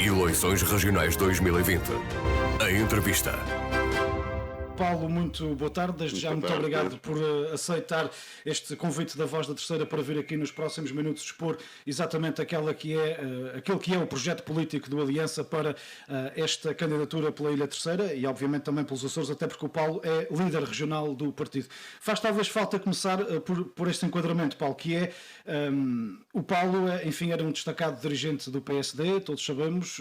Eleições Regionais 2020. A entrevista. Paulo, muito boa tarde. Desde já, muito obrigado por aceitar este convite da Voz da Terceira para vir aqui nos próximos minutos expor exatamente aquele que é o projeto político do Aliança para esta candidatura pela Ilha Terceira e, obviamente, também pelos Açores, até porque o Paulo é líder regional do partido. Faz talvez falta começar por este enquadramento, Paulo, que é o Paulo, enfim, era um destacado dirigente do PSD, todos sabemos,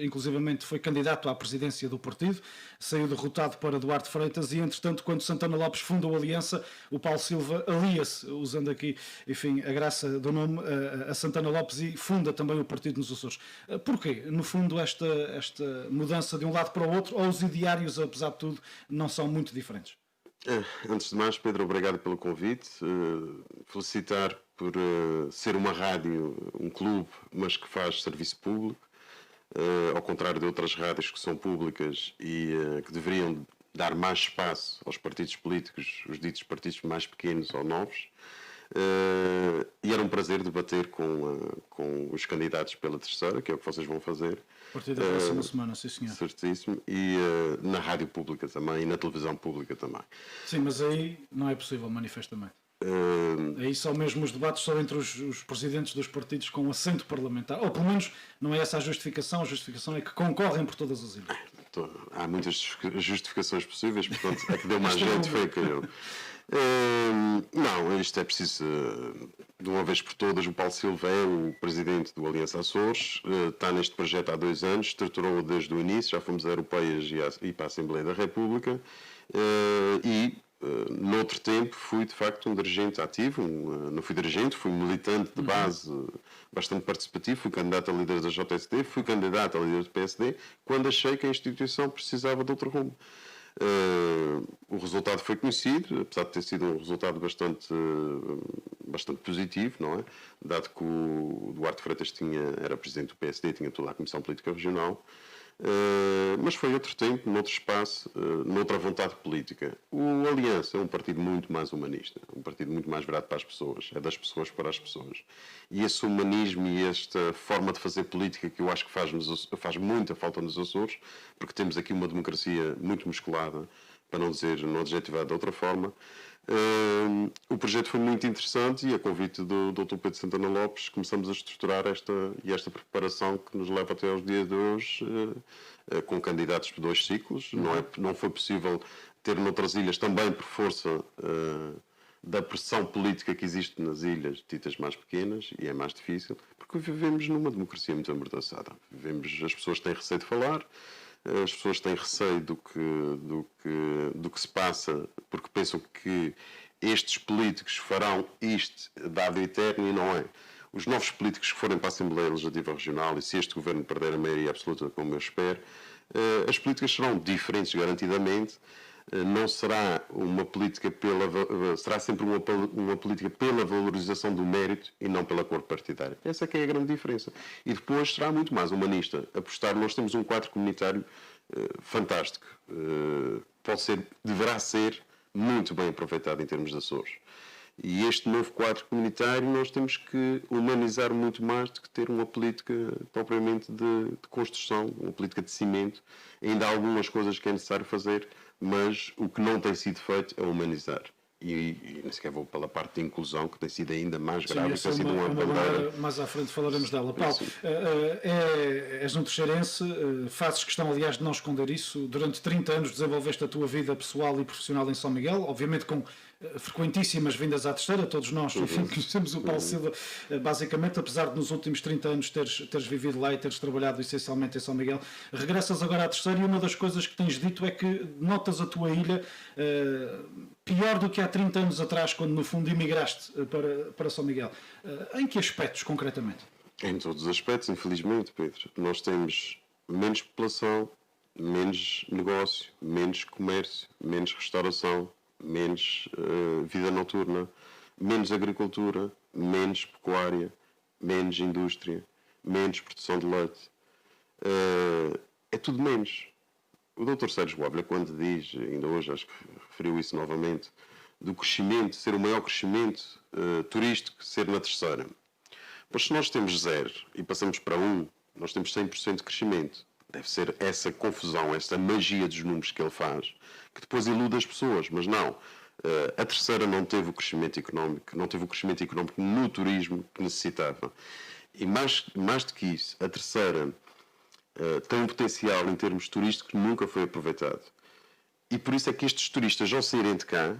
inclusivamente foi candidato à presidência do partido, saiu derrotado para Duarte Freitas e, entretanto, quando Santana Lopes funda a Aliança, o Paulo Silva alia-se, usando aqui, enfim, a graça do nome, a Santana Lopes e funda também o partido nos Açores. Porquê? No fundo, esta mudança de um lado para o outro, ou os ideários, apesar de tudo, não são muito diferentes? Antes de mais, Pedro, obrigado pelo convite. Felicitar por ser uma rádio, um clube, mas que faz serviço público, ao contrário de outras rádios que são públicas e que deveriam dar mais espaço aos partidos políticos, os ditos partidos mais pequenos ou novos. E era um prazer debater com os candidatos pela Terceira, que é o que vocês vão fazer. A partir da próxima semana, sim senhor. Certíssimo. E na rádio pública também e na televisão pública também. Sim, mas aí não é possível, manifestamente. Aí só mesmo os debates são entre os presidentes dos partidos com assento parlamentar, ou pelo menos não é essa a justificação é que concorrem por todas as ilhas. Há muitas justificações possíveis, portanto, a que deu mais gente foi a que eu. Não, isto é preciso, de uma vez por todas, o Paulo Silva é o presidente do Aliança Açores, está neste projeto há 2 anos, estruturou-o desde o início, já fomos europeias e para a Assembleia da República, noutro tempo fui de facto um dirigente ativo, não fui dirigente, fui militante de base bastante participativo, fui candidato a líder da JSD, fui candidato a líder do PSD, quando achei que a instituição precisava de outro rumo. O resultado foi conhecido, apesar de ter sido um resultado bastante positivo, não é? Dado que o Duarte Freitas era presidente do PSD, tinha toda a Comissão Política Regional, mas foi outro tempo, noutro espaço, noutra vontade política. O Aliança é um partido muito mais humanista, um partido muito mais virado para as pessoas, é das pessoas para as pessoas. E esse humanismo e esta forma de fazer política que eu acho que faz muita falta nos Açores, porque temos aqui uma democracia muito musculada, para não adjetivar de outra forma. O projeto foi muito interessante e a convite do Dr. Pedro Santana Lopes começamos a estruturar esta preparação que nos leva até aos dias de hoje, com candidatos de 2 ciclos. Não foi possível ter noutras ilhas, também por força da pressão política que existe nas ilhas ditas mais pequenas, e é mais difícil, porque vivemos numa democracia muito amordaçada. As pessoas têm receio de falar, as pessoas têm receio do que se passa, porque pensam que estes políticos farão isto dado eterno, e não é. Os novos políticos que forem para a Assembleia Legislativa Regional, e se este governo perder a maioria absoluta, como eu espero, as políticas serão diferentes, garantidamente. Não será uma política será sempre uma política pela valorização do mérito e não pela cor partidária. Essa é que é a grande diferença. E depois será muito mais humanista. Nós temos um quadro comunitário fantástico. Deverá ser muito bem aproveitado em termos de Açores. E este novo quadro comunitário nós temos que humanizar muito mais do que ter uma política propriamente de construção, uma política de cimento. Ainda há algumas coisas que é necessário fazer, mas o que não tem sido feito é humanizar. E nem sequer vou pela parte de inclusão, que tem sido ainda mais grave. Sim, tem sido uma bandeira. Mais à frente falaremos dela. Paulo, és um terceirense, fazes questão, aliás, de não esconder isso. Durante 30 anos desenvolveste a tua vida pessoal e profissional em São Miguel, obviamente com frequentíssimas vindas à Terceira, todos nós, enfim, conhecemos o Paulo Silva, basicamente, apesar de nos últimos 30 anos teres vivido lá e teres trabalhado essencialmente em São Miguel, regressas agora à Terceira e uma das coisas que tens dito é que notas a tua ilha pior do que há 30 anos atrás, quando no fundo emigraste para São Miguel. Em que aspectos, concretamente? Em todos os aspectos, infelizmente, Pedro. Nós temos menos população, menos negócio, menos comércio, menos restauração, menos vida noturna, menos agricultura, menos pecuária, menos indústria, menos produção de leite. É tudo menos. O Dr. Sérgio Boabla, quando diz, ainda hoje acho que referiu isso novamente, do crescimento, ser o maior crescimento turístico, ser na Terceira. Pois se nós temos 0 e passamos para 1, Nós temos 100% de crescimento. Deve ser essa confusão, essa magia dos números que ele faz, que depois ilude as pessoas, mas não. A terceira não teve o crescimento económico, no turismo que necessitava. E mais do que isso, a terceira tem um potencial em termos turísticos que nunca foi aproveitado. E por isso é que estes turistas, ao saírem de cá,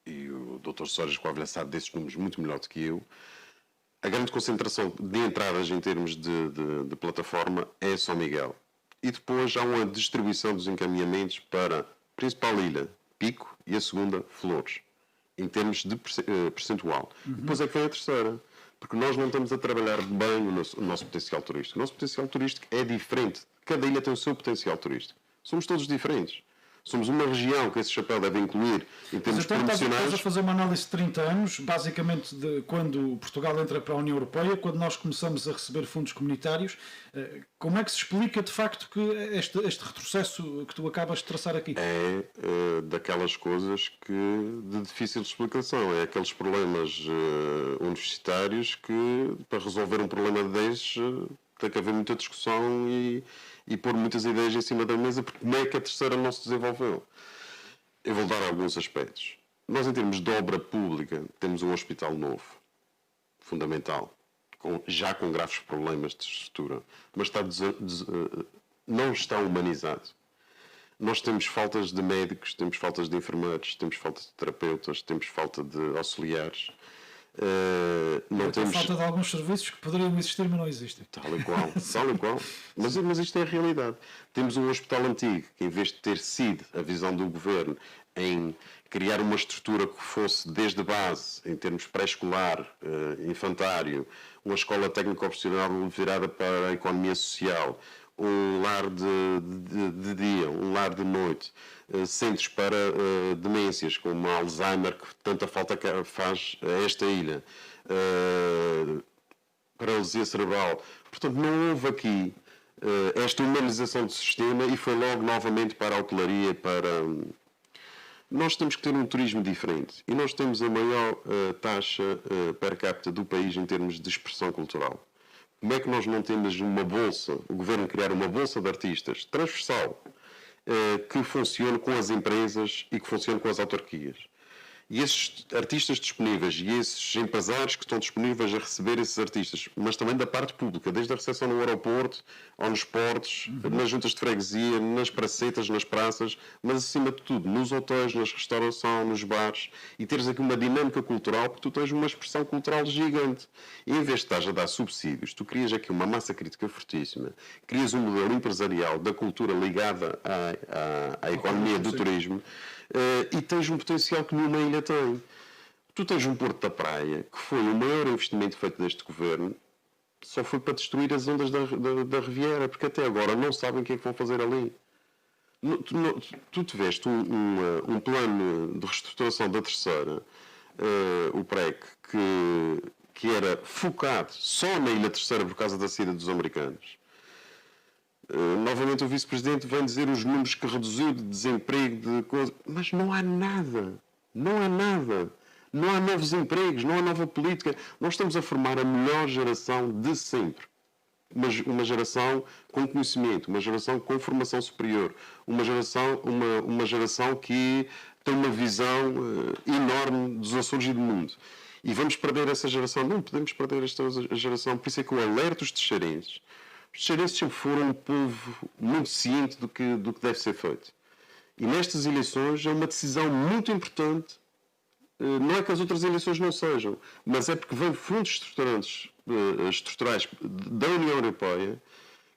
e o Dr. Soares Coavilha sabe desses números muito melhor do que eu, a grande concentração de entradas em termos de plataforma é São Miguel. E depois há uma distribuição dos encaminhamentos para a principal ilha, Pico, e a segunda, Flores, em termos de percentual. Depois é que vem a terceira, porque nós não estamos a trabalhar bem o nosso potencial turístico. O nosso potencial turístico é diferente. Cada ilha tem o seu potencial turístico. Somos todos diferentes. Somos uma região que esse chapéu deve incluir em termos promocionais. Estás a fazer uma análise de 30 anos, basicamente de quando Portugal entra para a União Europeia, quando nós começamos a receber fundos comunitários. Como é que se explica de facto que este retrocesso que tu acabas de traçar aqui? É daquelas coisas de difícil explicação. É aqueles problemas universitários que, para resolver um problema destes, tem que haver muita discussão e pôr muitas ideias em cima da mesa, porque como é que a terceira não se desenvolveu? Eu vou dar alguns aspectos. Nós, em termos de obra pública, temos um hospital novo, fundamental, já com graves problemas de estrutura, mas não está humanizado. Nós temos faltas de médicos, temos faltas de enfermeiros, temos falta de terapeutas, temos falta de auxiliares. Não temos falta de alguns serviços que poderiam existir, mas não existem. Tal e qual. Mas isto é a realidade. Temos um hospital antigo que, em vez de ter sido a visão do governo em criar uma estrutura que fosse desde base, em termos pré-escolar, infantário, uma escola técnico-profissional virada para a economia social, um lar de dia, um lar de noite, centros para demências, como a Alzheimer, que tanta falta faz a esta ilha, paralisia cerebral. Portanto, não houve aqui esta humanização do sistema e foi logo novamente para a hotelaria, Nós temos que ter um turismo diferente e nós temos a maior taxa per capita do país em termos de expressão cultural. Como é que nós não temos uma bolsa, o governo criar uma bolsa de artistas transversal, que funcione com as empresas e que funcione com as autarquias? E esses artistas disponíveis e esses empresários que estão disponíveis a receber esses artistas, mas também da parte pública, desde a recepção no aeroporto, ou nos portos, nas juntas de freguesia, nas pracetas, nas praças, mas acima de tudo, nos hotéis, nas restaurações, nos bares, e teres aqui uma dinâmica cultural, porque tu tens uma expressão cultural gigante. E em vez de estás a dar subsídios, tu crias aqui uma massa crítica fortíssima, crias um modelo empresarial da cultura ligada à economia do turismo, e tens um potencial que nenhuma ilha tem. Tu tens um Porto da Praia, que foi o maior investimento feito deste governo, só foi para destruir as ondas da Riviera, porque até agora não sabem o que é que vão fazer ali. Tu tiveste um plano de reestruturação da terceira, o PREC, que era focado só na Ilha Terceira por causa da saída dos americanos. Novamente o Vice-Presidente vem dizer os números que reduziu de desemprego, de coisa, mas não há nada. Não há nada. Não há novos empregos, não há nova política. Nós estamos a formar a melhor geração de sempre. Uma geração com conhecimento, uma geração com formação superior, uma geração que tem uma visão enorme dos Açores e do mundo. E vamos perder essa geração? Não podemos perder esta geração. Por isso é que eu alerto os texeirenses. Os texeirenses sempre foram um povo muito ciente do que deve ser feito. E nestas eleições é uma decisão muito importante. Não é que as outras eleições não sejam, mas é porque vem fundos estruturais da União Europeia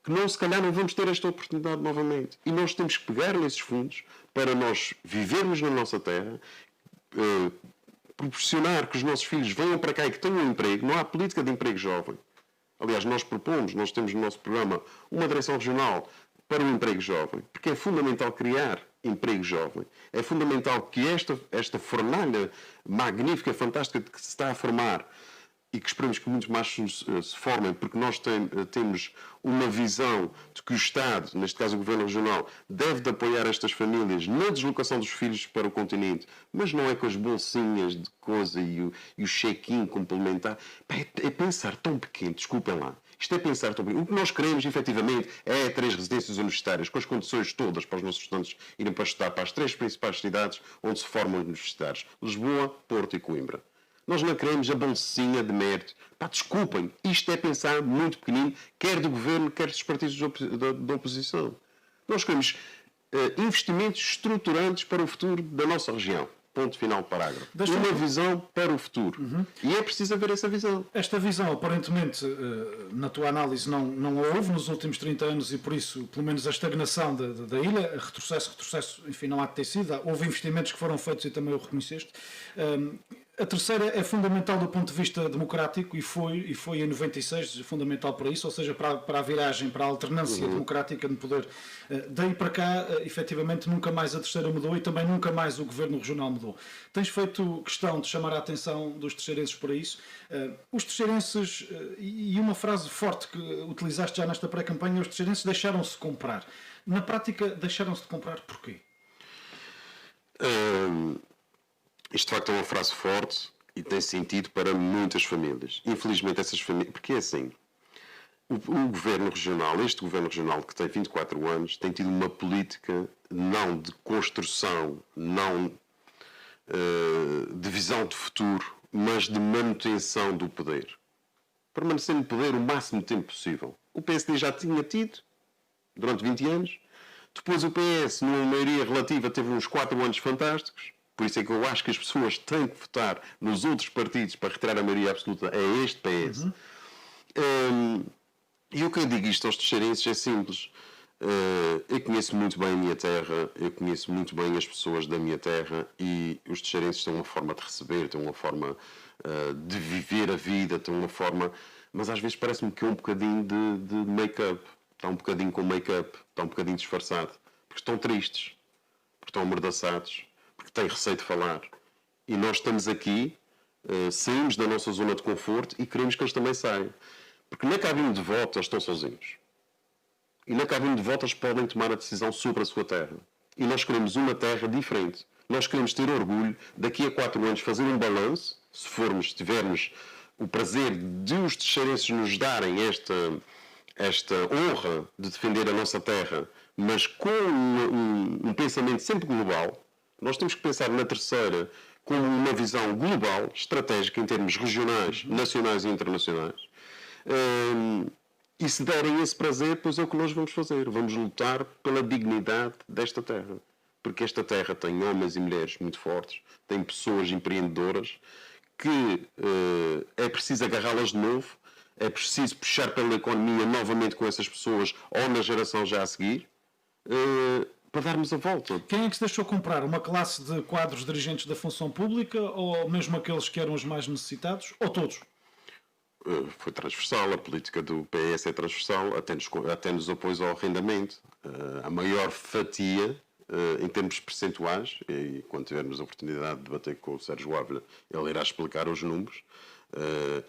que se calhar não vamos ter esta oportunidade novamente. E nós temos que pegar nesses fundos para nós vivermos na nossa terra, proporcionar que os nossos filhos venham para cá e que tenham um emprego. Não há política de emprego jovem. Aliás, nós temos no nosso programa uma direção regional para o emprego jovem, porque é fundamental criar emprego jovem. É fundamental que esta fornalha magnífica, fantástica que se está a formar e que esperemos que muitos mais se formem, porque nós temos uma visão de que o Estado, neste caso o Governo Regional, deve de apoiar estas famílias na deslocação dos filhos para o continente, mas não é com as bolsinhas de coisa e o check-in complementar. É pensar tão pequeno, desculpem lá. Isto é pensar também. O que nós queremos, efetivamente, é 3 residências universitárias, com as condições todas para os nossos estudantes irem para estudar para as 3 principais cidades onde se formam universidades. Lisboa, Porto e Coimbra. Nós não queremos a bolsinha de mérito. Pá, desculpem, isto é pensar muito pequenino, quer do governo, quer dos partidos da oposição. Nós queremos investimentos estruturantes para o futuro da nossa região. Ponto final do parágrafo. Uma visão para o futuro. E é preciso haver essa visão. Esta visão, aparentemente, na tua análise, não houve nos últimos 30 anos e, por isso, pelo menos a estagnação da ilha, retrocesso, enfim, não há de ter sido. Houve investimentos que foram feitos e também o reconheceste. A terceira é fundamental do ponto de vista democrático e foi em 96 fundamental para isso, ou seja, para a viragem, para a alternância democrática de poder. Daí para cá, efetivamente, nunca mais a terceira mudou e também nunca mais o governo regional mudou. Tens feito questão de chamar a atenção dos terceirenses para isso. Os terceirenses, e uma frase forte que utilizaste já nesta pré-campanha, os terceirenses deixaram-se comprar. Na prática, deixaram-se de comprar porquê? Isto de facto é uma frase forte e tem sentido para muitas famílias. Infelizmente essas famílias... Porque é assim, o governo regional, este governo regional que tem 24 anos, tem tido uma política não de construção, não de visão de futuro, mas de manutenção do poder. Permanecer no poder o máximo tempo possível. O PSD já tinha tido, durante 20 anos. Depois o PS, numa maioria relativa, teve uns 4 anos fantásticos. Por isso é que eu acho que as pessoas têm que votar nos outros partidos para retirar a maioria absoluta a este PS. E o que eu digo isto aos terceirenses é simples. Eu conheço muito bem a minha terra, eu conheço muito bem as pessoas da minha terra e os terceirenses têm uma forma de receber, têm uma forma de viver a vida, têm uma forma... Mas às vezes parece-me que é um bocadinho de make-up. Está um bocadinho com make-up, está um bocadinho disfarçado. Porque estão tristes, porque estão amordaçados, porque têm receio de falar. E nós estamos aqui, saímos da nossa zona de conforto e queremos que eles também saiam. Porque na cabine de voto eles estão sozinhos. E na cabine de voto eles podem tomar a decisão sobre a sua terra. E nós queremos uma terra diferente. Nós queremos ter orgulho, daqui a 4 anos, fazer um balanço, se tivermos o prazer de os terceirenses nos darem esta honra de defender a nossa terra, mas com um pensamento sempre global. Nós temos que pensar na terceira como uma visão global, estratégica em termos regionais, nacionais e internacionais. E se derem esse prazer, pois é o que nós vamos fazer. Vamos lutar pela dignidade desta terra. Porque esta terra tem homens e mulheres muito fortes, tem pessoas empreendedoras que é preciso agarrá-las de novo, é preciso puxar pela economia novamente com essas pessoas ou na geração já a seguir, para darmos a volta. Quem é que se deixou comprar? Uma classe de quadros dirigentes da função pública ou mesmo aqueles que eram os mais necessitados? Ou todos? Foi transversal, a política do PS é transversal, até nos apoios ao arrendamento. A maior fatia, em termos percentuais, e quando tivermos a oportunidade de debater com o Sérgio Ávila, ele irá explicar os números.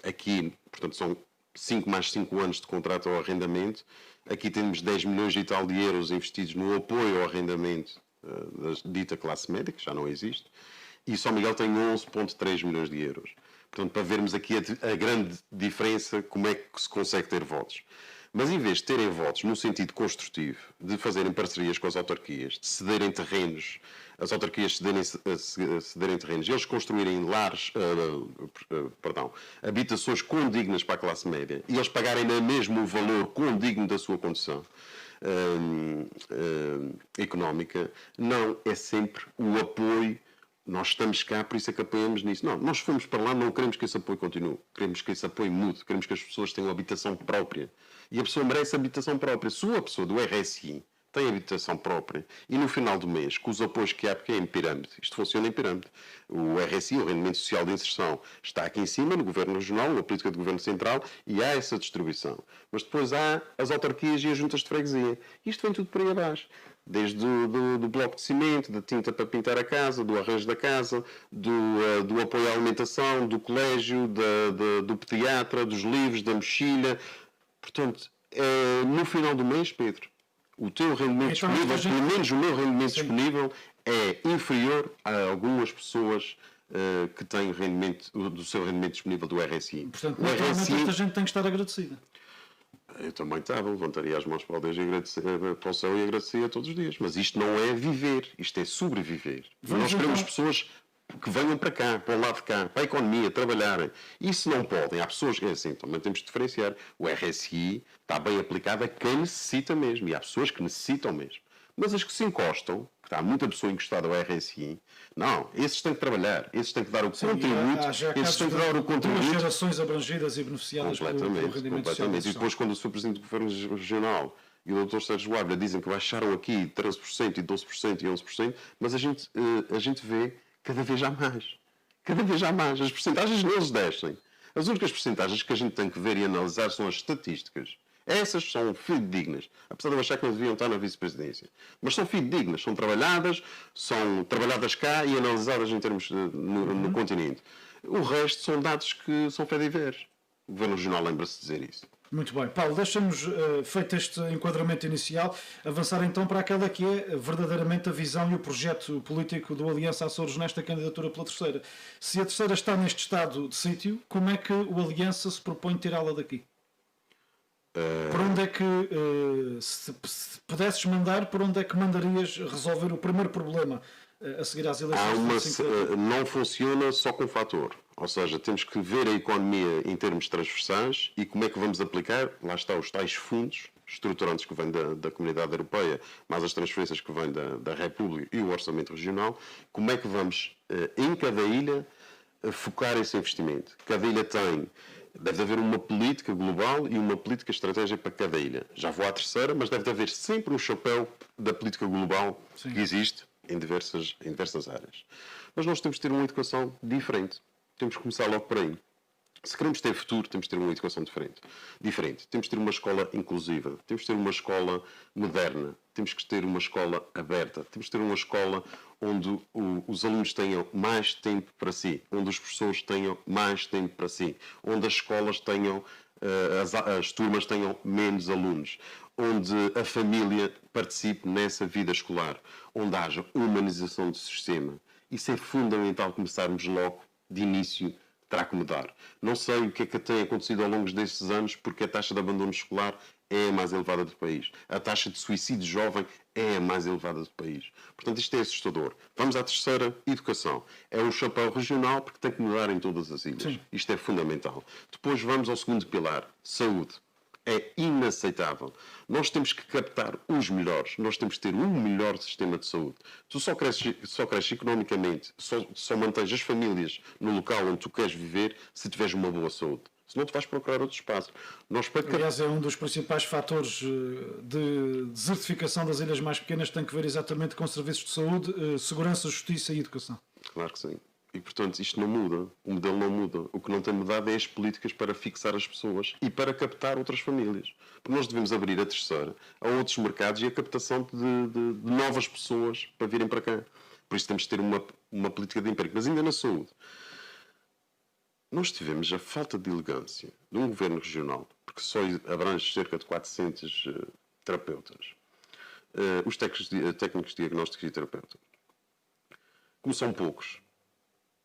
Aqui, portanto, são 5 mais 5 anos de contrato ao arrendamento. Aqui temos 10 milhões e tal de euros investidos no apoio ao arrendamento da dita classe média, que já não existe, e São Miguel tem 11,3 milhões de euros. Portanto, para vermos aqui a grande diferença, como é que se consegue ter votos. Mas em vez de terem votos no sentido construtivo, de fazerem parcerias com as autarquias, de cederem terrenos, as autarquias cederem terrenos, eles construírem lares, habitações condignas para a classe média, e eles pagarem mesmo o valor condigno da sua condição económica, não é sempre o apoio. Nós estamos cá, por isso é que apoiamos nisso. Não, nós fomos para lá, não queremos que esse apoio continue. Queremos que esse apoio mude. Queremos que as pessoas tenham habitação própria. E a pessoa merece habitação própria. Se a pessoa do RSI tem habitação própria e no final do mês, com os apoios que há, porque é em pirâmide, isto funciona em pirâmide. O RSI, o Rendimento Social de Inserção, está aqui em cima, no Governo Regional, na política do Governo Central, e há essa distribuição. Mas depois há as autarquias e as juntas de freguesia. Isto vem tudo por aí abaixo. Desde do bloco de cimento, da tinta para pintar a casa, do arranjo da casa, do apoio à alimentação, do colégio, do pediatra, dos livros, da mochila. Portanto, no final do mês, Pedro, o teu rendimento disponível, pelo menos o meu rendimento disponível, é inferior a algumas pessoas que têm do seu rendimento disponível do RSI. Portanto, naturalmente, esta gente tem que estar agradecida. Eu também estava, levantaria as mãos para o Deus e agradecer, para o céu e agradecer todos os dias. Mas isto não é viver, isto é sobreviver. E nós queremos pessoas que venham para cá, para o lado de cá, para a economia, trabalharem. Isso não podem. Há pessoas que, assim, também temos de diferenciar. O RSI está bem aplicado a quem necessita mesmo. E há pessoas que necessitam mesmo. Mas as que se encostam, que está muita pessoa encostada ao RSI, não, esses têm que trabalhar, esses têm que dar o contributo, esses têm que dar o contributo. Duas gerações abrangidas e beneficiadas pelo rendimento social. E depois, quando o Sr. Presidente do Governo Regional e o Dr. Sérgio Ávila dizem que baixaram aqui 13% e 12% e 11%, mas a gente vê cada vez há mais. Cada vez há mais. As percentagens neles descem. As únicas percentagens que a gente tem que ver e analisar são as estatísticas. Essas são fidedignas, apesar de eu achar que não deviam estar na vice-presidência. Mas são fidedignas, são trabalhadas cá e analisadas em termos no continente. O resto são dados que são fediveres. O Governo Regional lembra-se de dizer isso. Muito bem. Paulo, deixa-nos, feito este enquadramento inicial, avançar então para aquela que é verdadeiramente a visão e o projeto político do Aliança Açores nesta candidatura pela terceira. Se a terceira está neste estado de sítio, como é que o Aliança se propõe tirá-la daqui? Por onde é que, se pudesses mandar, por onde é que mandarias resolver o primeiro problema a seguir às eleições? Não funciona só com um fator. Ou seja, temos que ver a economia em termos transversais e como é que vamos aplicar, lá está, os tais fundos estruturantes que vêm da Comunidade Europeia, mais as transferências que vêm da República e o Orçamento Regional, como é que vamos, em cada ilha, focar esse investimento. Cada ilha deve haver uma política global e uma política estratégica para cada ilha. Já vou à terceira, mas deve haver sempre um chapéu da política global que existe em diversas áreas. Mas nós temos de ter uma educação diferente. Temos que começar logo por aí. Se queremos ter futuro, temos de ter uma educação diferente. Temos de ter uma escola inclusiva. Temos de ter uma escola moderna. Temos que ter uma escola aberta. Temos de ter uma escola onde os alunos tenham mais tempo para si. Onde os professores tenham mais tempo para si. Onde as escolas tenham, as turmas tenham menos alunos. Onde a família participe nessa vida escolar. Onde haja humanização do sistema. Isso é fundamental começarmos logo de início. Terá que mudar. Não sei o que é que tem acontecido ao longo destes anos, porque a taxa de abandono escolar é a mais elevada do país. A taxa de suicídio jovem é a mais elevada do país. Portanto, isto é assustador. Vamos à terceira, educação. É um chapéu regional porque tem que mudar em todas as ilhas. Sim. Isto é fundamental. Depois vamos ao segundo pilar, saúde. É inaceitável. Nós temos que captar os melhores. Nós temos que ter um melhor sistema de saúde. Tu só cresces economicamente, só mantens as famílias no local onde tu queres viver se tiveres uma boa saúde. Senão tu vais procurar outro espaço. Aliás, é um dos principais fatores de desertificação das ilhas mais pequenas, tem que ver exatamente com serviços de saúde, segurança, justiça e educação. Claro que sim. E, portanto, isto não muda. O modelo não muda. O que não tem mudado é as políticas para fixar as pessoas e para captar outras famílias. Porque nós devemos abrir a terceira a outros mercados e a captação de novas pessoas para virem para cá. Por isso temos de ter uma política de emprego. Mas ainda na saúde. Nós tivemos a falta de elegância de um governo regional, porque só abrange cerca de 400 terapeutas. Os técnicos diagnósticos e terapeutas. Como são poucos,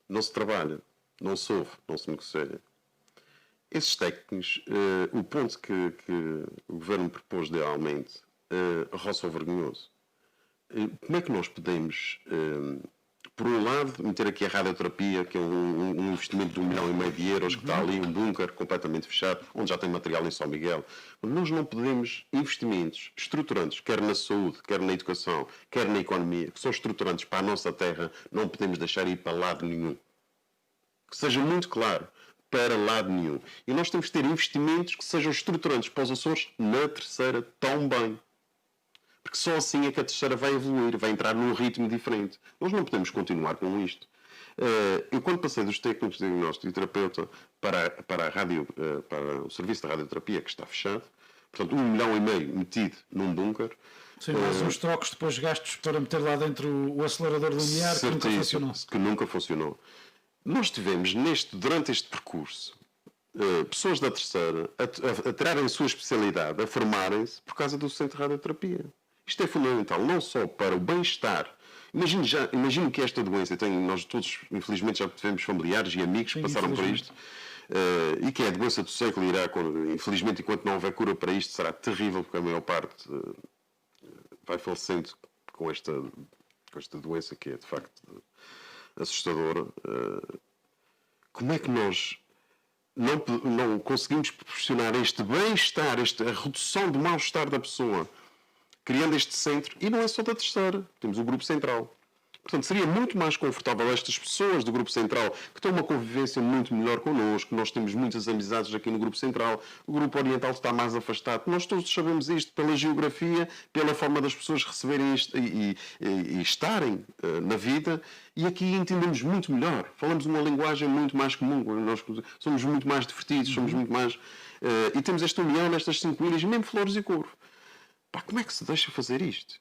não se trabalha, não se ouve, não se negocia. Esses técnicos, o ponto que o Governo propôs de aumento, roça o vergonhoso. Como é que nós podemos, por um lado, meter aqui a radioterapia, que é um investimento de 1,5 milhão de euros, que está ali, um bunker completamente fechado, onde já tem material em São Miguel. Nós não podemos investimentos estruturantes, quer na saúde, quer na educação, quer na economia, que são estruturantes para a nossa terra, não podemos deixar ir para lado nenhum. Que seja muito claro, para lado nenhum. E nós temos que ter investimentos que sejam estruturantes para os Açores na terceira também. Porque só assim é que a terceira vai evoluir, vai entrar num ritmo diferente. Nós não podemos continuar com isto. Eu, quando passei dos técnicos de diagnóstico e terapeuta para o serviço de radioterapia, que está fechado, portanto, 1,5 milhão metido num bunker. Sim, mais uns trocos depois gastos para meter lá dentro o acelerador linear, que nunca funcionou. Que nunca funcionou. Nós tivemos, durante este percurso, pessoas da terceira a tirarem a sua especialidade, a formarem-se por causa do centro de radioterapia. Isto é fundamental, não só para o bem-estar. Imagino que esta doença, nós todos, infelizmente, já tivemos familiares e amigos que passaram por isto. e que é a doença do século, irá, infelizmente, enquanto não houver cura para isto, será terrível, porque a maior parte vai falecendo com esta doença que é, de facto, assustadora. Como é que nós não conseguimos proporcionar este bem-estar, a redução do mal-estar da pessoa, criando este centro? E não é só da terceira, temos o Grupo Central. Portanto, seria muito mais confortável estas pessoas do Grupo Central, que têm uma convivência muito melhor connosco. Nós temos muitas amizades aqui no Grupo Central. O Grupo Oriental está mais afastado. Nós todos sabemos isto pela geografia, pela forma das pessoas receberem isto e estarem na vida. E aqui entendemos muito melhor. Falamos uma linguagem muito mais comum. Nós somos muito mais divertidos, somos muito mais... e temos esta união nestas 5 ilhas, mesmo Flores e Corvo. Pá, como é que se deixa fazer isto?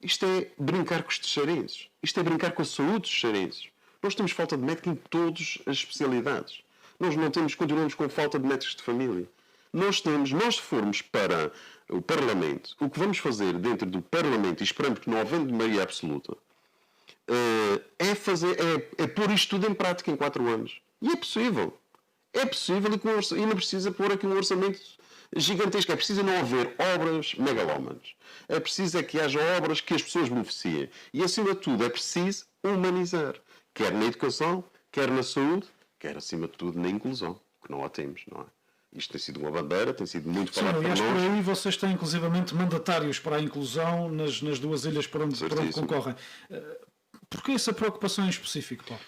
Isto é brincar com os texeirenses. Isto é brincar com a saúde dos texeirenses. Nós temos falta de médico em todas as especialidades. Nós não temos, continuamos com falta de médicos de família. Nós se formos para o Parlamento, o que vamos fazer dentro do Parlamento, e esperamos que não havendo maioria absoluta, é pôr isto tudo em prática em 4 anos. E é possível. É possível e não precisa pôr aqui um orçamento gigantesco. É preciso não haver obras megalómanas. É preciso que haja obras que as pessoas beneficiem. E, acima de tudo, é preciso humanizar. Quer na educação, quer na saúde, quer, acima de tudo, na inclusão. Que não a temos, não é? Isto tem sido uma bandeira, tem sido muito falado para nós. Aliás, por aí vocês têm, inclusivamente, mandatários para a inclusão nas 2 ilhas por onde concorrem. Porquê essa preocupação em específico, Paulo?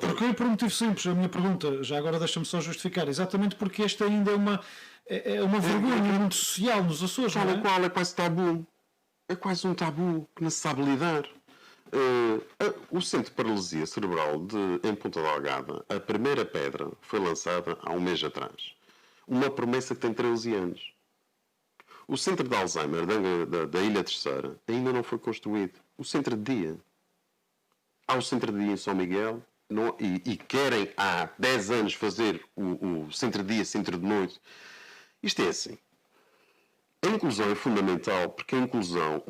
Porque por um motivo simples, a minha pergunta, já agora deixa-me só justificar, exatamente porque esta ainda é uma vergonha muito social nos Açores, não é? Qual é quase tabu. É quase um tabu que não se sabe lidar. O Centro de Paralisia Cerebral em Ponta Delgada, a primeira pedra foi lançada há um mês atrás. Uma promessa que tem 13 anos. O Centro de Alzheimer da Ilha Terceira ainda não foi construído. O Centro de Dia. Há o Centro de Dia em São Miguel e querem há 10 anos fazer o Centro de Dia, Centro de Noite. Isto é assim. A inclusão é fundamental porque a inclusão,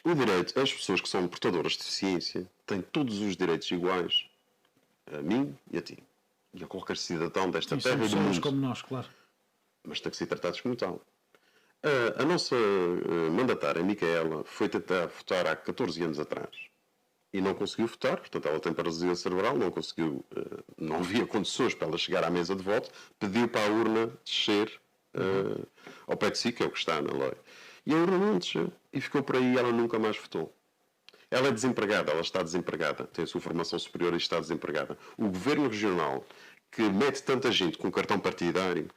o direito, as pessoas que são portadoras de deficiência têm todos os direitos iguais a mim e a ti. E a qualquer cidadão desta terra e do mundo. Como nós, claro. Mas têm que ser tratados como tal. A nossa mandatária, Micaela, foi tentar votar há 14 anos atrás e não conseguiu votar, portanto ela tem paralisia cerebral, não conseguiu, não havia condições para ela chegar à mesa de voto, pediu para a urna descer ao pé de si, que é o que está na lei. E a urna não desceu e ficou por aí e ela nunca mais votou. Ela é desempregada, ela está desempregada, tem a sua formação superior e está desempregada. O governo regional, que mete tanta gente com cartão partidário,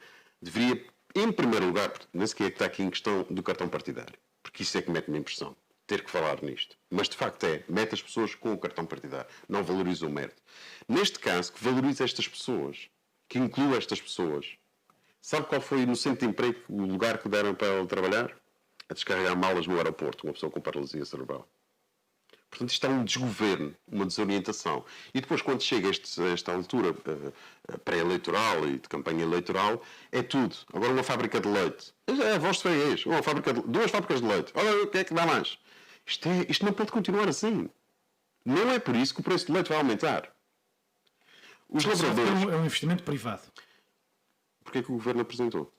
deveria, em primeiro lugar, nem sequer está aqui em questão do cartão partidário, porque isso é que mete-me impressão, ter que falar nisto. Mas, de facto, mete as pessoas com o cartão partidário, não valoriza o mérito. Neste caso, que valoriza estas pessoas, que inclua estas pessoas. Sabe qual foi, no centro de emprego, o lugar que deram para ela trabalhar? A descarregar malas no aeroporto, uma pessoa com paralisia cerebral. Portanto, isto é um desgoverno, uma desorientação. E depois, quando chega a esta altura pré-eleitoral e de campanha eleitoral, é tudo. Agora, uma fábrica de leite. É a voz de freguês. Duas fábricas de leite. Olha, o que é que dá mais? Isto não pode continuar assim. Não é por isso que o preço do leite vai aumentar. Os lavradores... É um investimento privado. Porquê que o governo apresentou?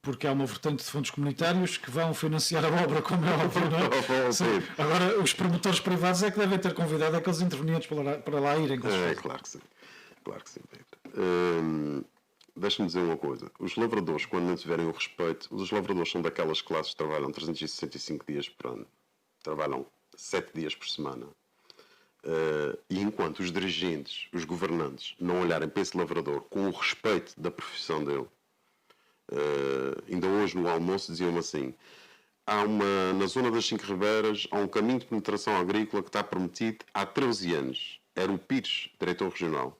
Porque há uma vertente de fundos comunitários que vão financiar a obra, como é óbvio, não é? Agora, os promotores privados é que devem ter convidado aqueles intervenientes para lá irem. Claro que sim. Claro que sim, Pedro. Deixa-me dizer uma coisa. Os lavradores, quando não tiverem o respeito... Os lavradores são daquelas classes que trabalham 365 dias por ano. Trabalham 7 dias por semana. E enquanto os dirigentes, os governantes, não olharem para esse lavrador com o respeito da profissão dele, ainda hoje no almoço diziam-me assim: na zona das 5 Ribeiras há um caminho de penetração agrícola que está prometido há 13 anos. Era o Pires, diretor regional.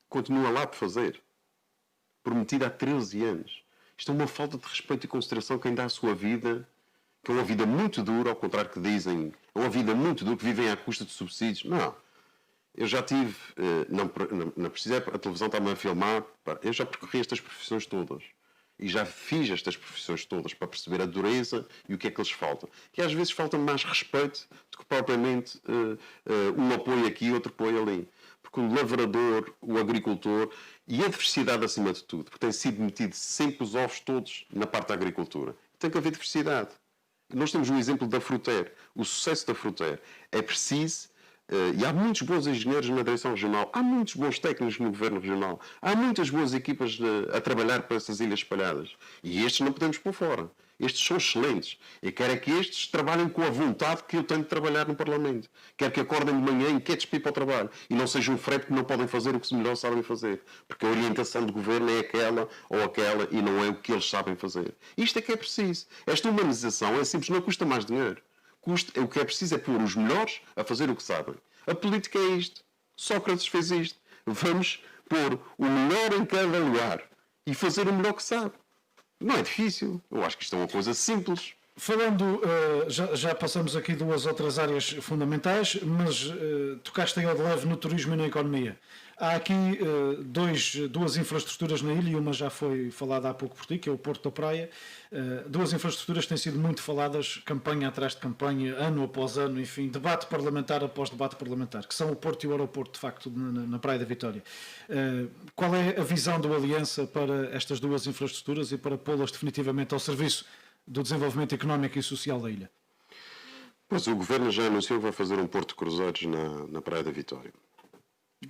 Continua lá por fazer. Prometido há 13 anos. Isto é uma falta de respeito e consideração a quem dá a sua vida, que é uma vida muito dura, ao contrário que dizem, é uma vida muito dura, que vivem à custa de subsídios. Não. Eu já tive, não precisei, a televisão está-me a filmar, eu já percorri estas profissões todas. e já fiz estas profissões todas para perceber a dureza e o que é que lhes falta. E às vezes falta mais respeito do que propriamente um apoio aqui e outro apoio ali. Porque o lavrador, o agricultor e a diversidade acima de tudo, porque tem sido metido sempre os ovos todos na parte da agricultura. Tem que haver diversidade. Nós temos um exemplo da Fruter, o sucesso da Fruter. É preciso, e há muitos bons engenheiros na direção regional, há muitos bons técnicos no governo regional, há muitas boas equipas a trabalhar para essas ilhas espalhadas. E estes não podemos pôr fora. Estes são excelentes. Eu quero é que estes trabalhem com a vontade que eu tenho de trabalhar no Parlamento. Quero que acordem de manhã inquietos para ir para o trabalho. E não sejam um frete que não podem fazer o que melhor sabem fazer. Porque a orientação do governo é aquela ou aquela e não é o que eles sabem fazer. Isto é que é preciso. Esta humanização é simples, não custa mais dinheiro. O que é preciso é pôr os melhores a fazer o que sabem. A política é isto. Sócrates fez isto. Vamos pôr o melhor em cada lugar e fazer o melhor que sabe. Não é difícil. Eu acho que isto é uma coisa simples. Falando, já passamos aqui duas outras áreas fundamentais, mas tocaste aí ao de leve no turismo e na economia. Há aqui duas infraestruturas na ilha, e uma já foi falada há pouco por ti, que é o Porto da Praia. Duas infraestruturas que têm sido muito faladas, campanha atrás de campanha, ano após ano, enfim, debate parlamentar após debate parlamentar, que são o Porto e o aeroporto, de facto, na Praia da Vitória. Qual é a visão do Aliança para estas duas infraestruturas e para pô-las definitivamente ao serviço do desenvolvimento económico e social da ilha? Pois, o Governo já anunciou que vai fazer um porto de cruzeiros na Praia da Vitória.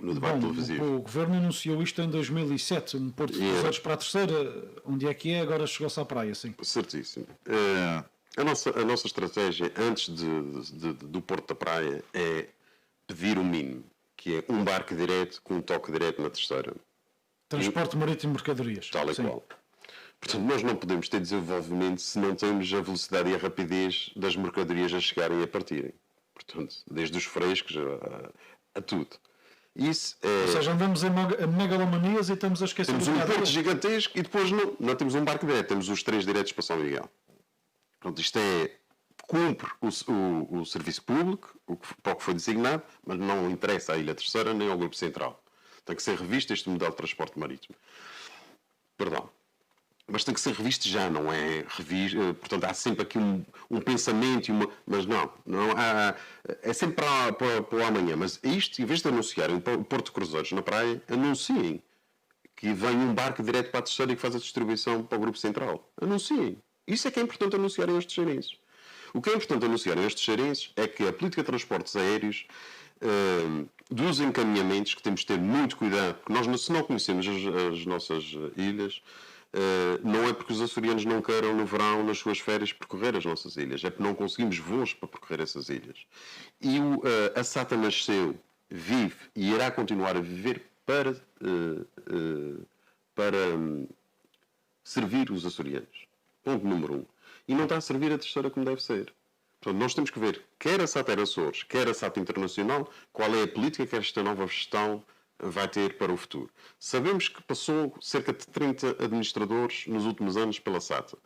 No debate televisivo. O Governo anunciou isto em 2007, um porto de cruzeiros para a terceira, onde é que é, agora chegou-se à praia, sim. Certíssimo. A nossa estratégia, antes do porto da praia, é pedir o mínimo, que é um barco direto com um toque direto na terceira. Transporte marítimo de mercadorias. Tal e qual. Portanto, nós não podemos ter desenvolvimento se não temos a velocidade e a rapidez das mercadorias a chegarem e a partirem. Portanto, desde os frescos a tudo. Isso é... Ou seja, andamos em megalomanias e estamos a esquecer temos um porto gigantesco e depois não temos um barco direto, temos os 3 diretos para São Miguel. Portanto, isto cumpre o serviço público, para o que foi designado, mas não interessa à Ilha Terceira nem ao Grupo Central. Tem que ser revisto este modelo de transporte marítimo. Perdão. Mas tem que ser revisto já, não é revisto. Portanto, há sempre aqui um pensamento e uma... Mas não há, é sempre para o amanhã. Mas isto, em vez de anunciarem o Porto de Cruzeiros na praia, anunciem que vem um barco direto para a terceira e que faz a distribuição para o Grupo Central. Anunciem. Isso é que é importante anunciarem estes xerinhos. O que é importante anunciarem estes xerinhos é que a política de transportes aéreos, dos encaminhamentos, que temos de ter muito cuidado, porque nós, se não conhecemos as nossas ilhas... não é porque os açorianos não queiram no verão, nas suas férias, percorrer as nossas ilhas. É porque não conseguimos voos para percorrer essas ilhas. E a SATA nasceu, vive e irá continuar a viver para servir os açorianos. Ponto número 1. E não está a servir a terceira como deve ser. Portanto, nós temos que ver, quer a SATA Açores, quer a SATA Internacional, qual é a política que esta nova gestão vai ter para o futuro. Sabemos que passou cerca de 30 administradores nos últimos anos pela SATA.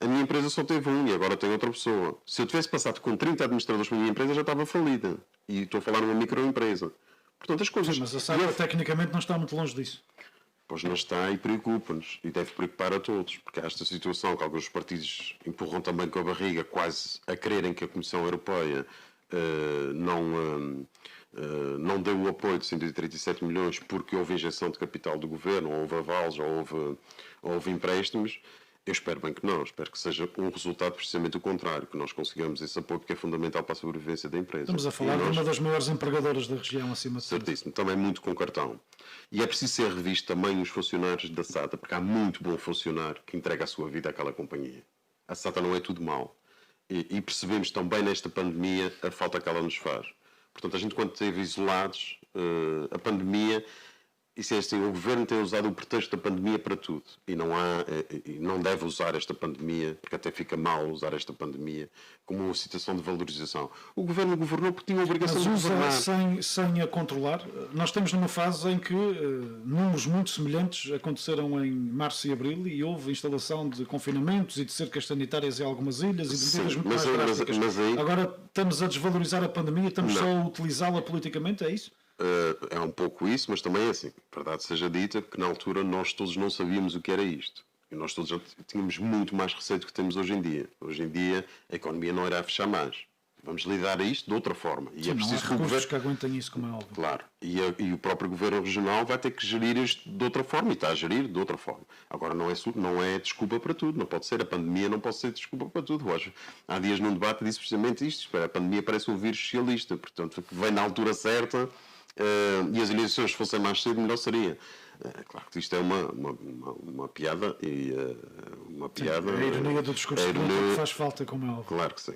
A minha empresa só teve um e agora tem outra pessoa. Se eu tivesse passado com 30 administradores pela minha empresa, já estava falida. E estou a falar numa microempresa. Portanto, as coisas... Sim, mas a SATA tecnicamente não está muito longe disso. Pois não está e preocupa-nos. E deve preocupar a todos. Porque há esta situação que alguns partidos empurram também com a barriga, quase a quererem que a Comissão Europeia não deu o apoio de 137 milhões porque houve injeção de capital do governo, ou houve avales, ou houve empréstimos. Eu espero bem que não. Espero que seja um resultado precisamente o contrário, que nós consigamos esse apoio que é fundamental para a sobrevivência da empresa. Estamos a falar de uma das maiores empregadoras da região, acima de tudo. Certíssimo. Também muito com cartão. E é preciso ser revisto também os funcionários da SATA, porque há muito bom funcionário que entrega a sua vida àquela companhia. A SATA não é tudo mau. E percebemos também nesta pandemia a falta que ela nos faz. Portanto, a gente, quando esteve isolados, a pandemia, isso é assim, o governo tem usado o pretexto da pandemia para tudo. E não deve usar esta pandemia, porque até fica mal usar esta pandemia como uma situação de valorização. O governo governou porque tinha a obrigação de governar. Sem a controlar. Nós estamos numa fase em que números muito semelhantes aconteceram em março e abril e houve instalação de confinamentos e de cercas sanitárias em algumas ilhas e de medidas muito mais drásticas. Agora estamos a desvalorizar a pandemia, estamos só a utilizá-la politicamente, é isso? É um pouco isso, mas também é assim. Verdade seja dita que na altura nós todos não sabíamos o que era isto. E nós todos já tínhamos muito mais receio do que temos hoje em dia. Hoje em dia a economia não irá fechar mais. Vamos lidar a isto de outra forma. E Sim, é preciso não há que o recursos governo... que aguentem isso, como é óbvio. Claro. E o próprio governo regional vai ter que gerir isto de outra forma. E está a gerir de outra forma. Agora, não é desculpa para tudo. Não pode ser. A pandemia não pode ser desculpa para tudo. Hoje, há dias num debate disse precisamente isto. A pandemia parece um vírus socialista. Portanto, que vem na altura certa e as eleições fossem mais cedo, melhor seria. Claro que isto é uma piada e uma piada... Sim, a ironia do discurso político faz falta, como é óbvio. Claro que sim.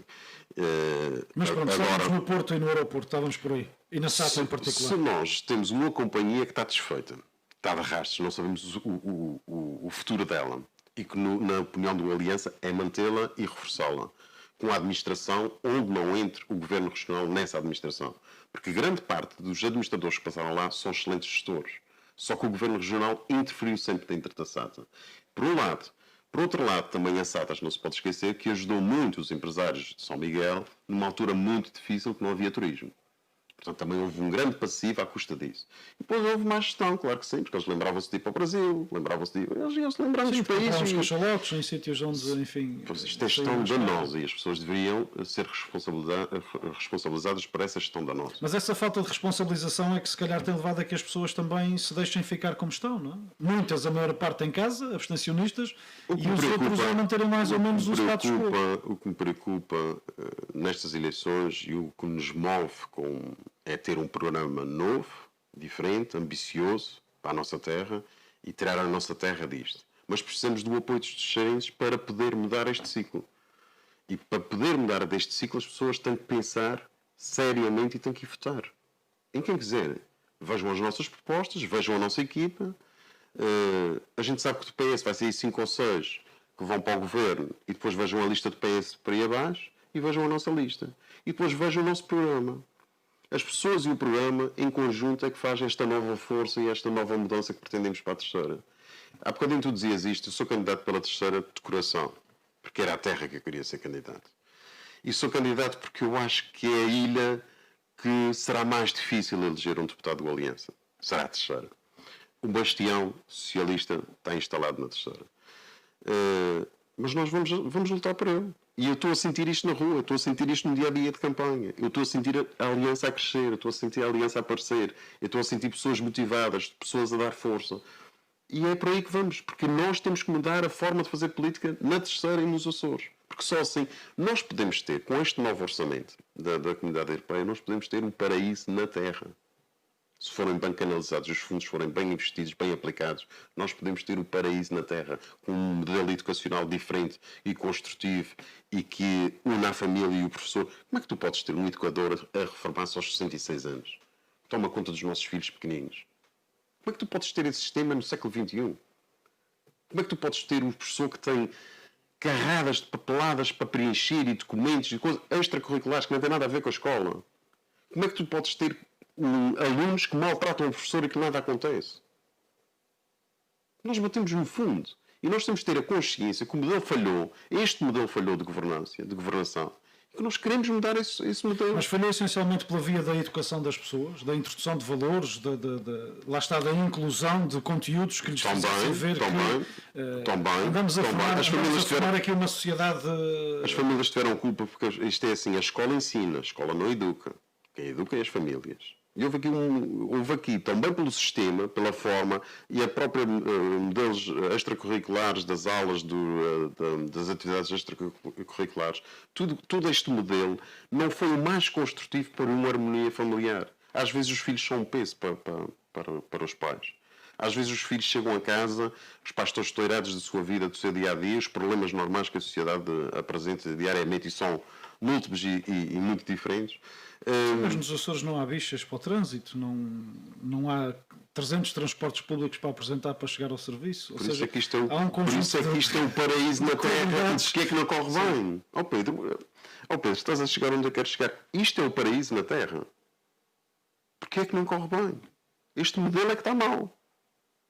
Mas pronto, estávamos no Porto e no aeroporto, estávamos por aí. E na SATA em particular. Se nós temos uma companhia que está desfeita, está de rastros, não sabemos o futuro dela, e que na opinião do Aliança é mantê-la e reforçá-la, com a administração onde não entre o governo regional nessa administração. Porque grande parte dos administradores que passaram lá são excelentes gestores. Só que o governo regional interferiu sempre dentro da SATA. Por um lado. Por outro lado, também a SATAS não se pode esquecer que ajudou muito os empresários de São Miguel numa altura muito difícil que não havia turismo. Portanto, também houve um grande passivo à custa disso. E depois houve mais gestão, claro que sim, porque eles lembravam-se de ir para o Brasil, eles iam se lembrando dos países. Os cachalotes em sítios onde, enfim... Pois isto é gestão danosa e as pessoas deveriam ser responsabilizadas por essa gestão danosa. Mas essa falta de responsabilização é que se calhar tem levado a que as pessoas também se deixem ficar como estão, não é? Muitas, a maior parte em casa, abstencionistas, e os outros a manterem mais ou menos o status quo. O que me preocupa nestas eleições e o que nos move é ter um programa novo, diferente, ambicioso para a nossa terra e tirar a nossa terra disto. Mas precisamos do apoio dos terceirenses para poder mudar este ciclo. E para poder mudar deste ciclo, as pessoas têm que pensar seriamente e têm que ir votar. Em quem quiser. Vejam as nossas propostas, vejam a nossa equipa. A gente sabe que do PS vai sair 5 ou 6 que vão para o governo e depois vejam a lista do PS para aí abaixo e vejam a nossa lista. E depois vejam o nosso programa. As pessoas e o programa, em conjunto, é que fazem esta nova força e esta nova mudança que pretendemos para a terceira. Há bocadinho tu dizias isto, eu sou candidato pela terceira de coração, porque era a terra que eu queria ser candidato. E sou candidato porque eu acho que é a ilha que será mais difícil eleger um deputado do Aliança. Será a terceira. O bastião socialista está instalado na terceira. Mas nós vamos lutar por ele. E eu estou a sentir isto na rua, eu estou a sentir isto no dia-a-dia de campanha. Eu estou a sentir a aliança a crescer, eu estou a sentir a aliança a aparecer. Eu estou a sentir pessoas motivadas, pessoas a dar força. E é por aí que vamos, porque nós temos que mudar a forma de fazer política na terceira e nos Açores. Porque só assim nós podemos ter, com este novo orçamento da Comunidade Europeia, nós podemos ter um paraíso na terra. Se forem bem canalizados, os fundos forem bem investidos, bem aplicados, nós podemos ter o paraíso na Terra, com um modelo educacional diferente e construtivo e que une a família e o professor. Como é que tu podes ter um educador a reformar-se aos 66 anos? Toma conta dos nossos filhos pequeninos. Como é que tu podes ter esse sistema no século XXI? Como é que tu podes ter um professor que tem carradas de papeladas para preencher e documentos e coisas extracurriculares que não têm nada a ver com a escola? Como é que tu podes ter alunos que maltratam o professor e que nada acontece? Nós batemos no fundo. E nós temos que ter a consciência que o modelo falhou, este modelo falhou de governação, e que nós queremos mudar esse modelo. Mas falhou essencialmente pela via da educação das pessoas, da introdução de valores, lá está, da inclusão de conteúdos que lhes fazem ver que andamos a formar aqui uma sociedade... As famílias tiveram culpa, porque isto é assim, a escola ensina, a escola não educa. Quem educa é as famílias. E houve aqui, também pelo sistema, pela forma, e a própria modelos extracurriculares das aulas, das atividades extracurriculares, todo este modelo não foi o mais construtivo para uma harmonia familiar. Às vezes os filhos são um peso para os pais. Às vezes os filhos chegam a casa, os pais estão estourados da sua vida, do seu dia-a-dia, os problemas normais que a sociedade apresenta diariamente e são múltiplos e muito diferentes. Mas nos Açores não há bichas para o trânsito, não há 300 transportes públicos para apresentar para chegar ao serviço. Por isso é que isto é um paraíso na terra. Dizes que é que não corre bem. Pedro, estás a chegar onde eu quero chegar. Isto é o paraíso na terra. Porquê é que não corre bem? Este modelo é que está mal.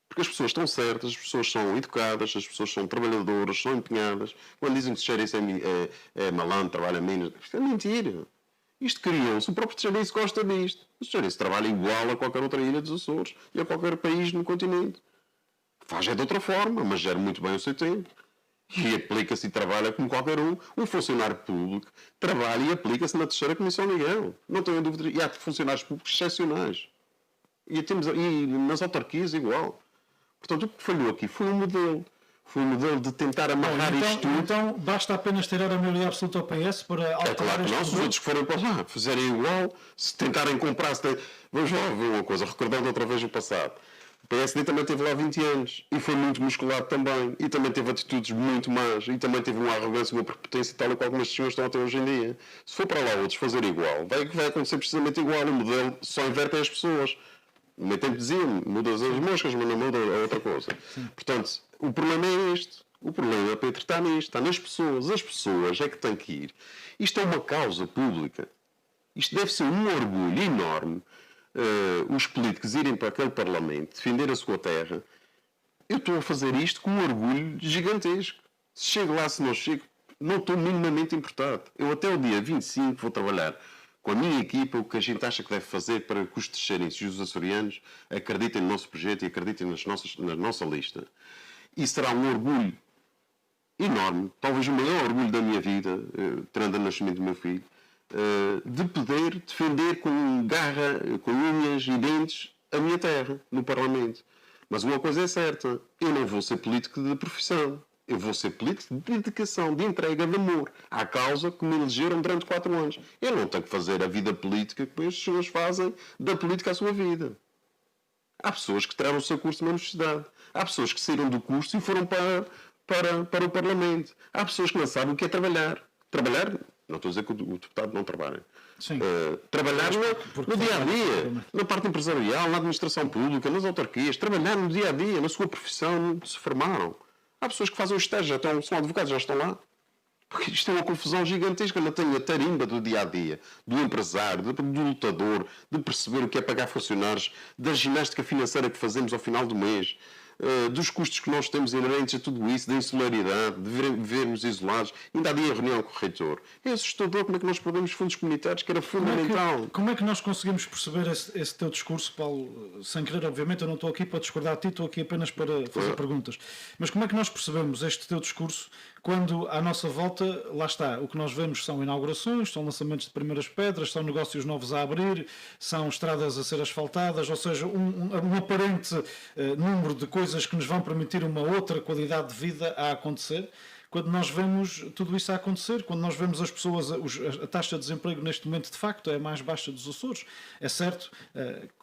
Porque as pessoas estão certas, as pessoas são educadas, as pessoas são trabalhadoras, são empenhadas. Quando dizem que o Teixeirense é malandro, trabalha menos, isto é mentira. Isto criou-se, o próprio Teixeirense gosta disto. O Teixeirense trabalha igual a qualquer outra ilha dos Açores e a qualquer país no continente. Faz de outra forma, mas gera muito bem o seu tempo. E aplica-se e trabalha como qualquer um. Um funcionário público trabalha e aplica-se na terceira Comissão Legal. Não tenho dúvida. E há funcionários públicos excepcionais. E nas autarquias igual. Portanto, o que falhou aqui foi um modelo. Foi um modelo de tentar amarrar isto tudo. Então, basta apenas tirar a maioria absoluta ao PS para alterar claro que não, se os outros que forem para lá fizerem igual, se tentarem comprar... Vamos lá ver uma coisa, recordando outra vez o passado. O PSD também teve lá 20 anos e foi muito musculado também, e também teve atitudes muito más, e também teve uma arrogância, uma prepotência tal e qual algumas pessoas estão até hoje em dia. Se for para lá outros fazer igual, vai acontecer precisamente igual. O modelo só inverte as pessoas. No meu tempo diziam, mudas as moscas, mas não muda a outra coisa. Sim. Portanto, o problema é este. O problema, Pedro, está nisto, está nas pessoas. As pessoas é que têm que ir. Isto é uma causa pública. Isto deve ser um orgulho enorme. Os políticos irem para aquele Parlamento, defender a sua terra. Eu estou a fazer isto com um orgulho gigantesco. Se chego lá, se não chego, não estou minimamente importado. Eu até o dia 25 vou trabalhar com a minha equipa o que a gente acha que deve fazer para que os terceirenses e os açorianos acreditem no nosso projeto e acreditem na nossa lista. E será um orgulho enorme, talvez o maior orgulho da minha vida, tendo o nascimento do meu filho, de poder defender com garra, com unhas e dentes a minha terra no Parlamento. Mas uma coisa é certa, eu não vou ser político de profissão. Eu vou ser político de dedicação, de entrega, de amor à causa que me elegeram durante 4 anos. Eu não tenho que fazer a vida política que as pessoas fazem da política a sua vida. Há pessoas que tiraram o seu curso na universidade. Há pessoas que saíram do curso e foram para o Parlamento. Há pessoas que não sabem o que é trabalhar. Trabalhar, não estou a dizer que o deputado não trabalha. Trabalhar no dia-a-dia, na parte empresarial, na administração pública, nas autarquias. Trabalhar no dia-a-dia, na sua profissão, onde se formaram. Há pessoas que fazem o estágio, são advogados, já estão lá. Porque isto é uma confusão gigantesca. Não tenho a tarimba do dia-a-dia, do empresário, do lutador, de perceber o que é pagar funcionários, da ginástica financeira que fazemos ao final do mês, dos custos que nós temos inerentes a tudo isso, da insularidade, de vivermos isolados. Ainda há dia reunião com o reitor. É assustador como é que nós perdemos fundos comunitários, que era fundamental. Como é que nós conseguimos perceber esse teu discurso, Paulo? Sem querer, obviamente, eu não estou aqui para discordar de ti, estou aqui apenas para fazer perguntas. Mas como é que nós percebemos este teu discurso quando à nossa volta, lá está, o que nós vemos são inaugurações, são lançamentos de primeiras pedras, são negócios novos a abrir, são estradas a ser asfaltadas, ou seja, um aparente número de coisas que nos vão permitir uma outra qualidade de vida a acontecer. Quando nós vemos tudo isso a acontecer, quando nós vemos as pessoas, a taxa de desemprego neste momento de facto é a mais baixa dos Açores, é certo?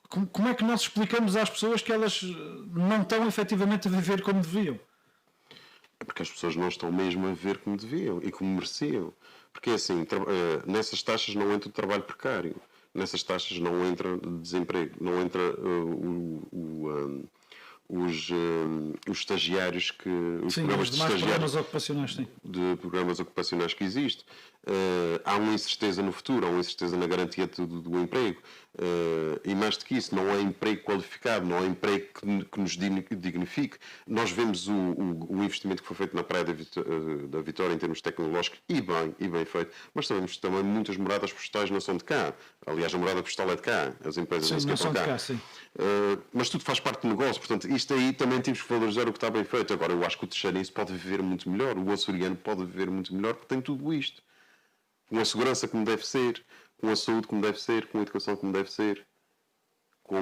Como é que nós explicamos às pessoas que elas não estão efetivamente a viver como deviam? É porque as pessoas não estão mesmo a ver como deviam e como mereciam. Porque assim, nessas taxas não entra o trabalho precário, nessas taxas não entra desemprego, não entra os estagiários que... programas ocupacionais, sim. De programas ocupacionais que existem. Há uma incerteza no futuro, há uma incerteza na garantia do emprego. E mais do que isso, não há emprego qualificado, não há emprego que nos dignifique. Nós vemos o investimento que foi feito na Praia da Vitória em termos tecnológicos e bem feito, mas sabemos também muitas moradas postais não são de cá. Aliás, a morada postal é de cá, as empresas não são de cá. Sim. Mas tudo faz parte do negócio, portanto, isto aí também temos que valorizar o que está bem feito. Agora, eu acho que o terceirense pode viver muito melhor, o açoriano pode viver muito melhor, porque tem tudo isto. Com a segurança como deve ser, com a saúde como deve ser, com a educação como deve ser, com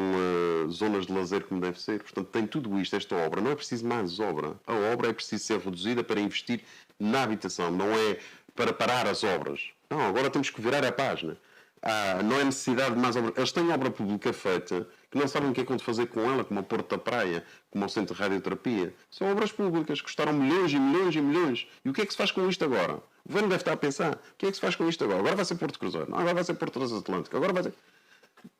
zonas de lazer como deve ser. Portanto, tem tudo isto, esta obra. Não é preciso mais obra. A obra é preciso ser reduzida para investir na habitação, não é para parar as obras. Não, agora temos que virar a página. Não é necessidade de mais obra. Eles têm obra pública feita, que não sabem o que é que vão fazer com ela, como o Porto da Praia, como o Centro de Radioterapia. São obras públicas que custaram milhões e milhões e milhões. E o que é que se faz com isto agora? O governo deve estar a pensar, o que é que se faz com isto agora? Agora vai ser Porto Cruzeiro, não, agora vai ser Porto Transatlântico, agora vai ser...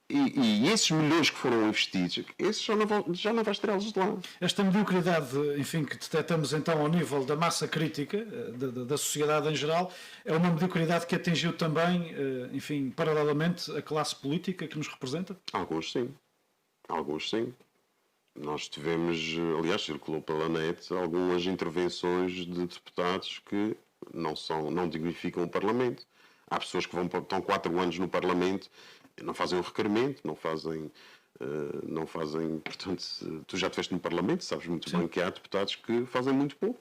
E esses milhões que foram investidos, esses já não vais tirá-los de lá. Esta mediocridade, enfim, que detectamos então ao nível da massa crítica, da sociedade em geral, é uma mediocridade que atingiu também, enfim, paralelamente a classe política que nos representa? Alguns sim. Alguns sim. Nós tivemos, aliás, circulou pela net algumas intervenções de deputados que não dignificam o Parlamento. Há pessoas que estão 4 anos no Parlamento, não fazem o requerimento, não fazem Não fazem, portanto, tu já estiveste no Parlamento, sabes muito bem que há deputados que fazem muito pouco.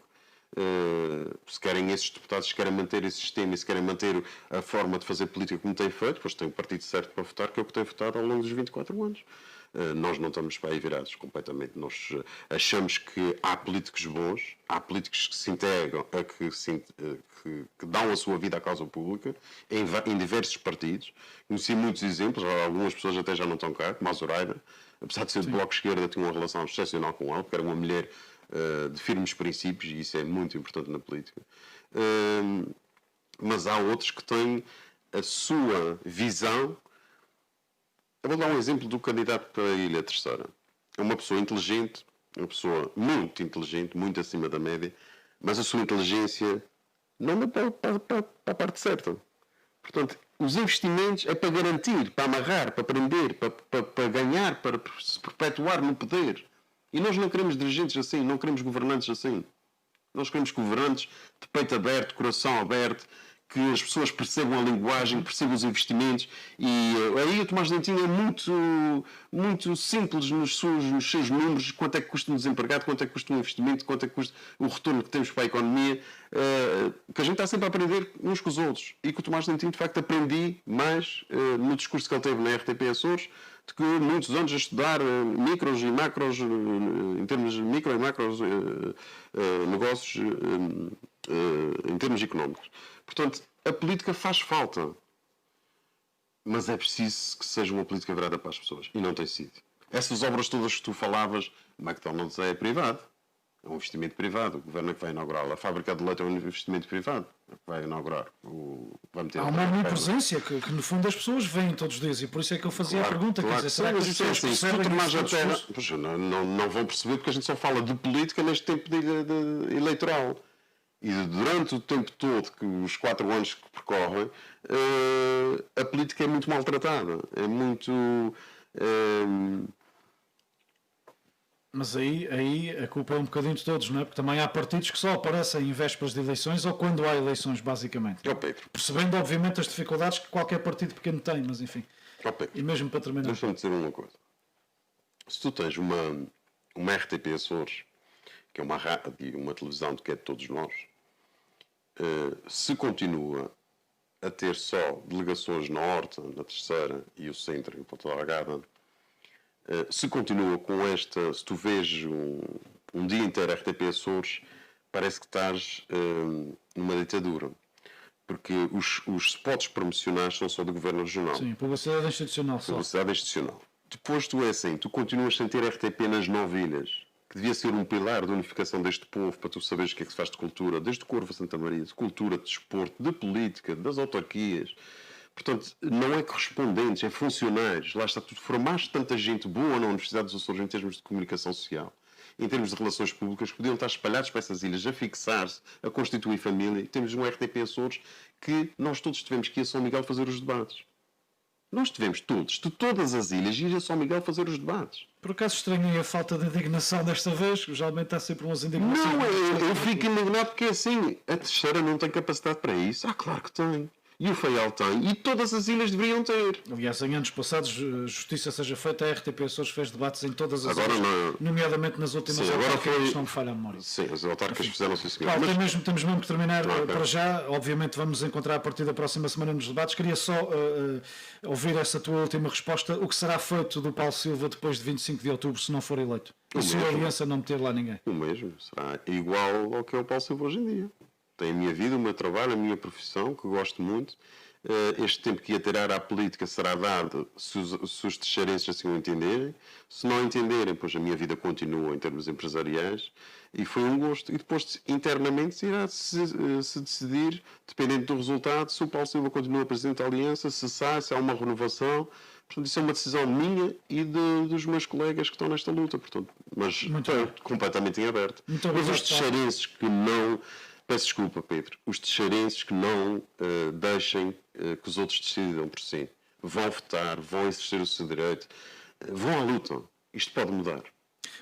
Se querem esses deputados, se querem manter esse sistema e se querem manter a forma de fazer política como têm feito, pois tem o partido certo para votar, que é o que tem votado ao longo dos 24 anos. Nós não estamos para aí virados completamente. Nós achamos que há políticos bons, há políticos que se integram, que dão a sua vida à causa pública, em diversos partidos. Conheci muitos exemplos, algumas pessoas até já não estão cá, como a Zoraida, apesar de ser do Bloco de Esquerda, tinha uma relação excepcional com ela, porque era uma mulher de firmes princípios, e isso é muito importante na política. Mas há outros que têm a sua visão. Eu vou dar um exemplo do candidato para a Ilha Terceira. É uma pessoa inteligente, uma pessoa muito inteligente, muito acima da média, mas a sua inteligência não dá para a parte certa. Portanto, os investimentos é para garantir, para amarrar, para prender, para ganhar, para se perpetuar no poder. E nós não queremos dirigentes assim, não queremos governantes assim. Nós queremos governantes de peito aberto, coração aberto, que as pessoas percebam a linguagem, percebam os investimentos. E aí o Tomás Dentinho é muito simples nos seus números, quanto é que custa um desempregado, quanto é que custa um investimento, quanto é que custa o retorno que temos para a economia, que a gente está sempre a aprender uns com os outros. E que o Tomás Dentinho, de facto, aprendi mais no discurso que ele teve na RTP Açores, de que muitos anos a estudar micros e macros, em termos de micro e macros negócios, em termos económicos. Portanto, a política faz falta, mas é preciso que seja uma política virada para as pessoas, e não tem sido. Essas obras todas que tu falavas, o McDonald's é privado, é um investimento privado, o governo é que vai inaugurá-lo. A fábrica de leite é um investimento privado, é que vai inaugurar. Há uma omnipresença que no fundo as pessoas veem todos os dias, e por isso é que eu fazia a pergunta. Claro, quer dizer, será que as pessoas percebem isso? Não vão perceber, porque a gente só fala de política neste tempo de eleitoral. E durante o tempo todo, que os 4 anos que percorrem, a política é muito maltratada. É muito... Mas aí a culpa é um bocadinho de todos, não é? Porque também há partidos que só aparecem em vésperas de eleições ou quando há eleições, basicamente. Pedro. Percebendo, obviamente, as dificuldades que qualquer partido pequeno tem, mas enfim. Pedro, e mesmo para terminar. Deixa-me dizer uma coisa. Se tu tens uma RTP Açores, que é uma rádio e uma televisão que é de todos nós, se continua a ter só delegações na Horta, na Terceira e o Centro em Ponta Delgada, se continua com esta, se tu vês um dia inteiro RTP Açores, parece que estás numa ditadura. Porque os spots promocionais são só do Governo Regional. Sim, publicidade institucional só. Publicidade institucional. Depois tu é assim, tu continuas sem ter RTP nas 9 ilhas, que devia ser um pilar de unificação deste povo, para tu saberes o que é que se faz de cultura, desde o Corvo a Santa Maria, de cultura, de desporto, de política, das autarquias. Portanto, não é correspondentes, é funcionários. Lá está, tu formaste tanta gente boa na Universidade dos Açores em termos de comunicação social, em termos de relações públicas, que podiam estar espalhados para essas ilhas, a fixar-se, a constituir família. E temos um RTP Açores que nós todos tivemos que ir a São Miguel fazer os debates. Nós tivemos todos, de todas as ilhas, ir a São Miguel fazer os debates. Por acaso estranhei a falta de indignação desta vez, que geralmente há sempre umas indignações. Não, eu fico indignado porque é assim, a Terceira não tem capacidade para isso. Claro que tem. E o Faial tem. E todas as ilhas deveriam ter. Aliás, em anos passados, justiça seja feita, a RTP Açores fez debates em todas as ilhas, nomeadamente nas últimas autárquicas, não me falha a memória. Sim, as autárquicas fizeram-se isso. Claro, temos mesmo que terminar para já. Obviamente vamos encontrar a partir da próxima semana nos debates. Queria só ouvir essa tua última resposta. O que será feito do Paulo Silva depois de 25 de outubro, se não for eleito? E se a Aliança não meter lá ninguém? O mesmo. Será igual ao que é o Paulo Silva hoje em dia. Tenho a minha vida, o meu trabalho, a minha profissão, que gosto muito. Este tempo que ia tirar à política será dado se os texeirenses assim o entenderem. Se não entenderem, pois a minha vida continua em termos empresariais. E foi um gosto. E depois, internamente, se irá se decidir, dependendo do resultado, se o Paulo Silva continua Presidente da Aliança, se sai, se há uma renovação. Portanto, isso é uma decisão minha e dos meus colegas que estão nesta luta. Portanto, mas completamente em aberto. Mas os texeirenses que não... Peço desculpa, Pedro. Os texeirenses que não deixem que os outros decidam por si. Vão votar, vão exercer o seu direito, vão à luta. Isto pode mudar.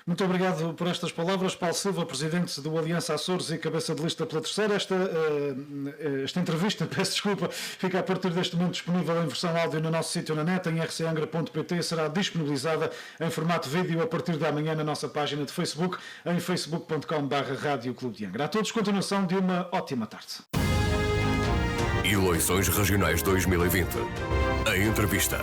Muito obrigado por estas palavras, Paulo Silva, presidente do Aliança Açores e cabeça de lista pela terceira. Esta entrevista, peço desculpa, fica a partir deste momento disponível em versão áudio no nosso sítio na net, em rcangra.pt, e será disponibilizada em formato vídeo a partir de amanhã na nossa página de Facebook, em facebook.com/Rádio Clube de Angra. A todos, continuação de uma ótima tarde. Eleições Regionais 2020. A entrevista.